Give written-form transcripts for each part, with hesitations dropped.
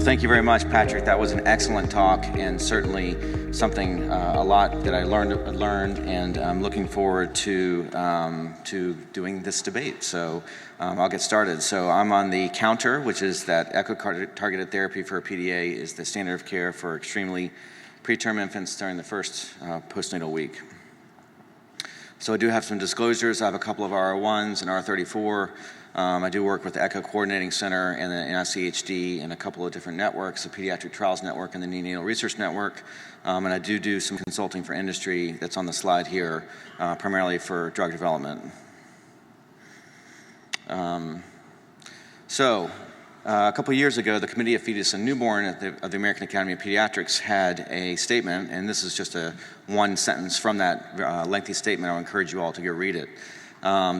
Well, thank you very much, Patrick. That was an excellent talk, and certainly something, a lot that I learned, and I'm looking forward to doing this debate. So I'll get started. So I'm on the counter, which is that echo-targeted therapy for PDA is the standard of care for extremely preterm infants during the first postnatal week. So I do have some disclosures. I have a couple of R01s and R34. I do work with the Echo Coordinating Center and the NICHD and a couple of different networks, the Pediatric Trials Network and the Neonatal Research Network. And I do some consulting for industry that's on the slide here, primarily for drug development. A couple of years ago, the Committee of Fetus and Newborn of the American Academy of Pediatrics had a statement, and this is just one sentence from that lengthy statement. I'll encourage you all to go read it.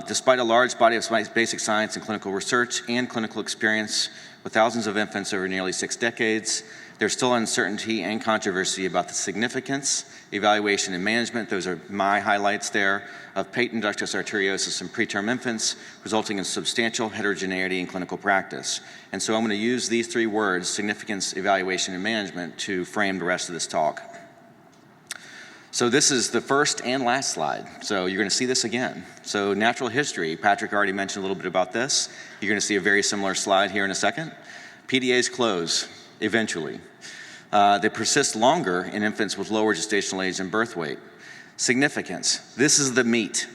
Despite a large body of basic science and clinical research and clinical experience with thousands of infants over nearly 6 decades, there's still uncertainty and controversy about the significance, evaluation, and management, those are my highlights there, of patent ductus arteriosus in preterm infants, resulting in substantial heterogeneity in clinical practice. And so I'm going to use these 3 words, significance, evaluation, and management, to frame the rest of this talk. So this is the first and last slide. So you're going to see this again. So natural history, Patrick already mentioned a little bit about this. You're going to see a very similar slide here in a second. PDAs close eventually. They persist longer in infants with lower gestational age and birth weight. Significance, this is the meat.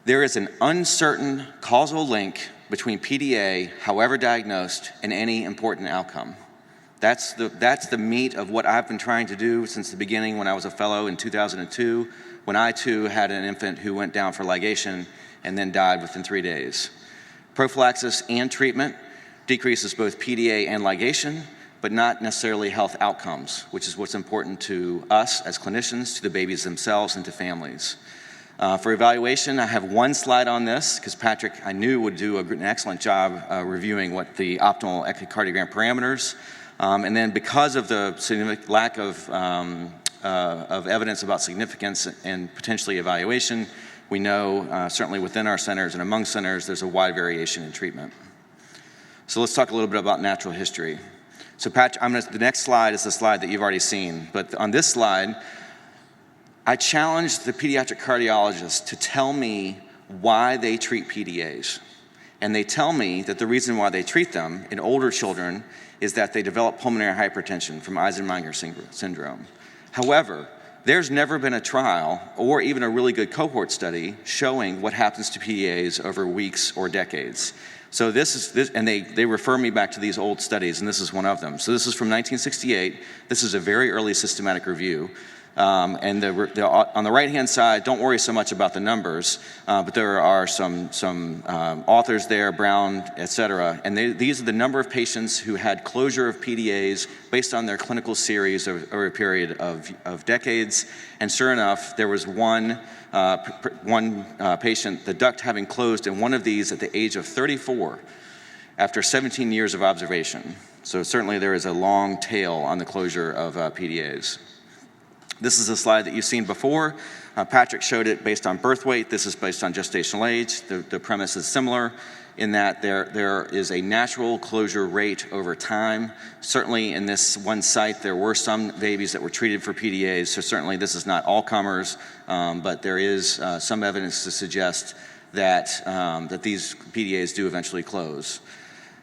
There is an uncertain causal link between PDA, however diagnosed, and any important outcome. That's the meat of what I've been trying to do since the beginning when I was a fellow in 2002, when I too had an infant who went down for ligation and then died within 3 days. Prophylaxis and treatment decreases both PDA and ligation, but not necessarily health outcomes, which is what's important to us as clinicians, to the babies themselves, and to families. For evaluation, I have one slide on this, because Patrick, I knew, would do an excellent job reviewing what the optimal echocardiogram parameters. And then because of the significant lack of evidence about significance and potentially evaluation, we know certainly within our centers and among centers, there's a wide variation in treatment. So let's talk a little bit about natural history. So Patrick, the next slide is the slide that you've already seen. But on this slide, I challenged the pediatric cardiologists to tell me why they treat PDAs. And they tell me that the reason why they treat them in older children is that they develop pulmonary hypertension from Eisenmenger syndrome. However, there's never been a trial or even a really good cohort study showing what happens to PDAs over weeks or decades. So and they refer me back to these old studies, and this is one of them. So this is from 1968. This is a very early systematic review. And on the right-hand side, don't worry so much about the numbers, but there are some authors there, Brown, et cetera, and these are the number of patients who had closure of PDAs based on their clinical series over a period of decades. And sure enough, there was one patient, the duct having closed in one of these at the age of 34 after 17 years of observation. So certainly there is a long tail on the closure of PDAs. This is a slide that you've seen before. Patrick showed it based on birth weight. This is based on gestational age. The premise is similar in that there is a natural closure rate over time. Certainly in this one site, there were some babies that were treated for PDAs, so certainly this is not all comers, but there is some evidence to suggest that these PDAs do eventually close.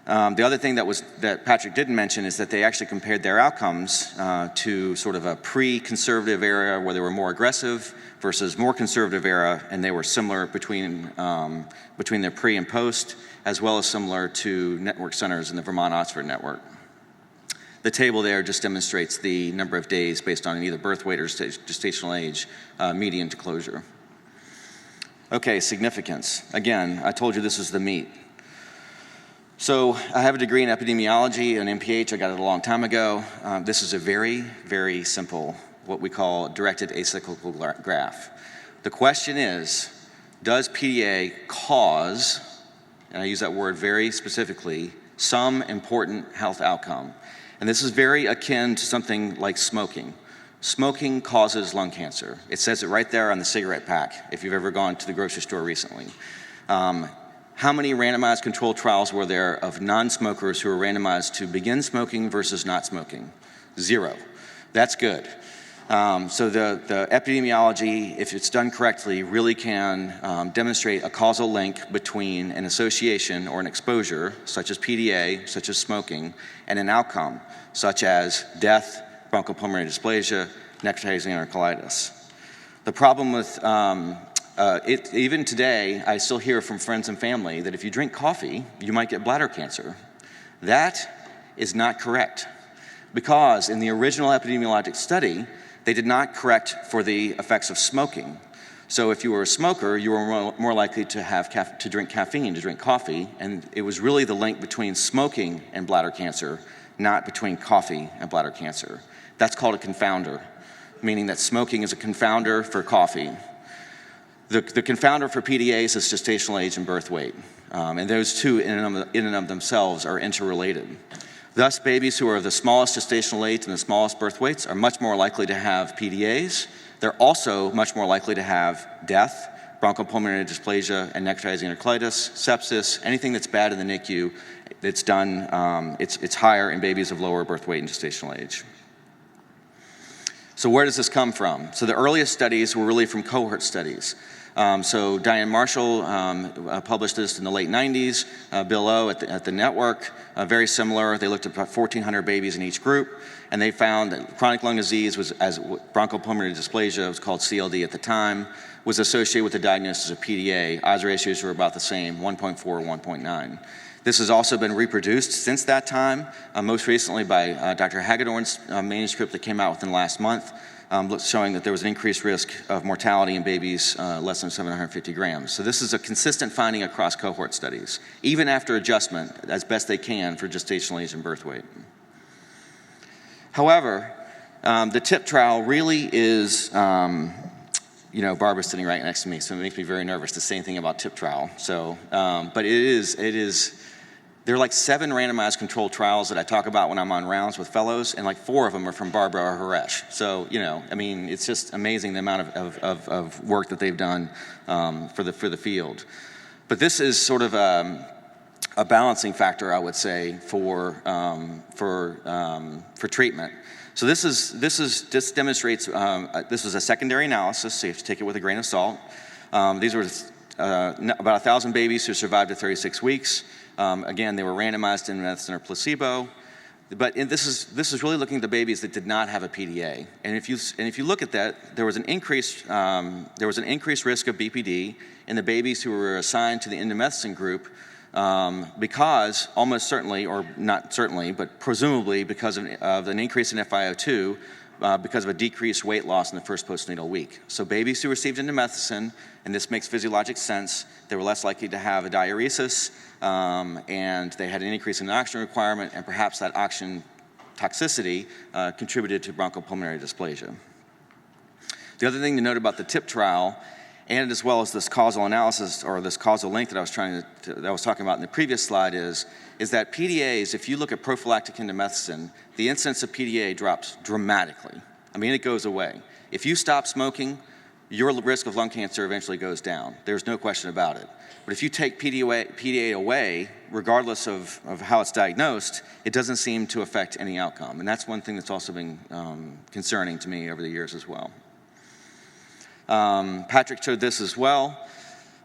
The other thing that Patrick didn't mention is that they actually compared their outcomes to sort of a pre-conservative era where they were more aggressive versus more conservative era, and they were similar between their pre and post, as well as similar to network centers in the Vermont-Oxford network. The table there just demonstrates the number of days based on either birth weight or gestational age, median to closure. Okay, significance. Again, I told you this is the meat. So I have a degree in epidemiology, an MPH. I got it a long time ago. This is a very, very simple, what we call directed acyclical graph. The question is, does PDA cause, and I use that word very specifically, some important health outcome? And this is very akin to something like smoking. Smoking causes lung cancer. It says it right there on the cigarette pack, if you've ever gone to the grocery store recently. How many randomized controlled trials were there of non-smokers who were randomized to begin smoking versus not smoking? 0. That's good. So the epidemiology, if it's done correctly, really can demonstrate a causal link between an association or an exposure, such as PDA, such as smoking, and an outcome, such as death, bronchopulmonary dysplasia, necrotizing enterocolitis. The problem with even today, I still hear from friends and family that if you drink coffee, you might get bladder cancer. That is not correct, because in the original epidemiologic study, they did not correct for the effects of smoking. So if you were a smoker, you were more likely to drink caffeine, to drink coffee, and it was really the link between smoking and bladder cancer, not between coffee and bladder cancer. That's called a confounder, meaning that smoking is a confounder for coffee. The confounder for PDAs is gestational age and birth weight, and those two in and of themselves are interrelated. Thus, babies who are the smallest gestational age and the smallest birth weights are much more likely to have PDAs. They're also much more likely to have death, bronchopulmonary dysplasia, and necrotizing enterocolitis, sepsis, anything that's bad in the NICU. It's done. It's higher in babies of lower birth weight and gestational age. So where does this come from? So the earliest studies were really from cohort studies. So Diane Marshall published this in the late 90s, Bill O at the network, very similar. They looked at about 1,400 babies in each group, and they found that chronic lung disease was, as bronchopulmonary dysplasia, it was called CLD at the time, was associated with the diagnosis of PDA. Odds ratios were about the same, 1.4 or 1.9. This has also been reproduced since that time, most recently by Dr. Hagedorn's manuscript that came out within the last month, showing that there was an increased risk of mortality in babies less than 750 grams. So this is a consistent finding across cohort studies, even after adjustment as best they can for gestational age and birth weight. However, the TIP trial really is, Barbara's sitting right next to me, so it makes me very nervous to say anything about TIP trial. So, but it is. There are like 7 randomized controlled trials that I talk about when I'm on rounds with fellows, and like 4 of them are from Barbara or Haresh. So, it's just amazing the amount of work that they've done for the field. But this is sort of a balancing factor, I would say, for treatment. So this demonstrates, this was a secondary analysis, so you have to take it with a grain of salt. These were about 1,000 babies who survived at 36 weeks. Again, they were randomized in medicine or placebo, but this is really looking at the babies that did not have a PDA. And if you look at that, there was an increased risk of BPD in the babies who were assigned to the indomethacin group because almost certainly, or not certainly, but presumably because of an increase in FiO2. Because of a decreased weight loss in the first postnatal week. So babies who received indomethacin, and this makes physiologic sense, they were less likely to have a diuresis, and they had an increase in oxygen requirement, and perhaps that oxygen toxicity contributed to bronchopulmonary dysplasia. The other thing to note about the TIP trial, and as well as this causal analysis or this causal link that I was talking about in the previous slide is that PDAs, if you look at prophylactic indomethacin, the incidence of PDA drops dramatically. It goes away. If you stop smoking, your risk of lung cancer eventually goes down. There's no question about it. But if you take PDA away, regardless of how it's diagnosed, it doesn't seem to affect any outcome. And that's one thing that's also been concerning to me over the years as well. Patrick showed this as well.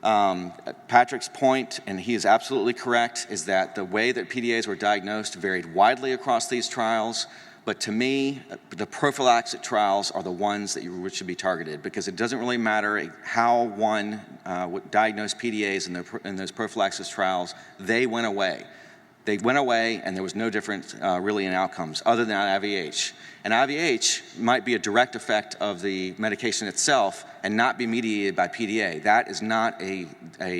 Patrick's point, and he is absolutely correct, is that the way that PDAs were diagnosed varied widely across these trials. But to me, the prophylactic trials are the ones that should be targeted, because it doesn't really matter how one diagnosed PDAs in those prophylaxis trials. They went away. They went away, and there was no difference really in outcomes other than IVH. And IVH might be a direct effect of the medication itself and not be mediated by PDA. That is not a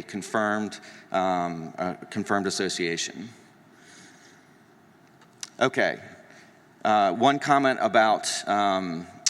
confirmed association. Okay. One comment about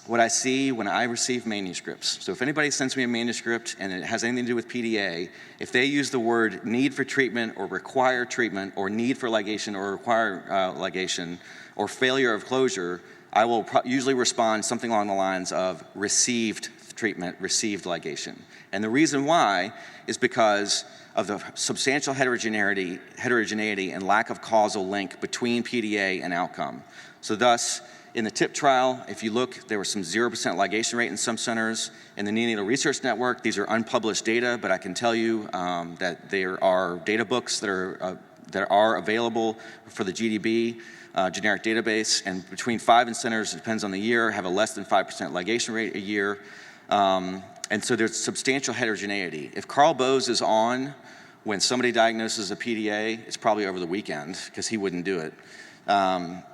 what I see when I receive manuscripts. So if anybody sends me a manuscript and it has anything to do with PDA, if they use the word need for treatment or require treatment or need for ligation or require ligation or failure of closure, I will usually respond something along the lines of received treatment, received ligation. And the reason why is because of the substantial heterogeneity and lack of causal link between PDA and outcome. So thus, in the TIP trial, if you look, there was some 0% ligation rate in some centers. In the Neonatal Research Network, these are unpublished data, but I can tell you that there are data books that are available for the GDB, generic database, and between 5 and centers, it depends on the year, have a less than 5% ligation rate a year. And so there's substantial heterogeneity. If Carl Bowes is on when somebody diagnoses a PDA, it's probably over the weekend because he wouldn't do it.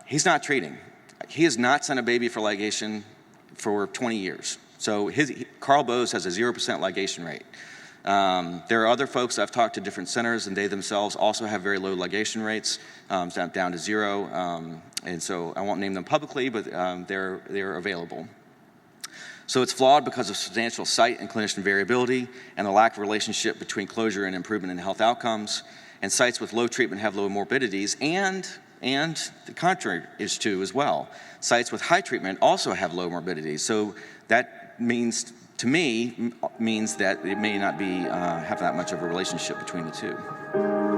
He's not treating. He has not sent a baby for ligation for 20 years. So Carl Bowes has a 0% ligation rate. There are other folks I've talked to different centers, and they themselves also have very low ligation rates, down to 0. And so I won't name them publicly, but they're available. So it's flawed because of substantial site and clinician variability and the lack of relationship between closure and improvement in health outcomes. And sites with low treatment have low morbidities, and the contrary is true as well. Sites with high treatment also have low morbidities. So that means, to me, that it may not be have that much of a relationship between the two.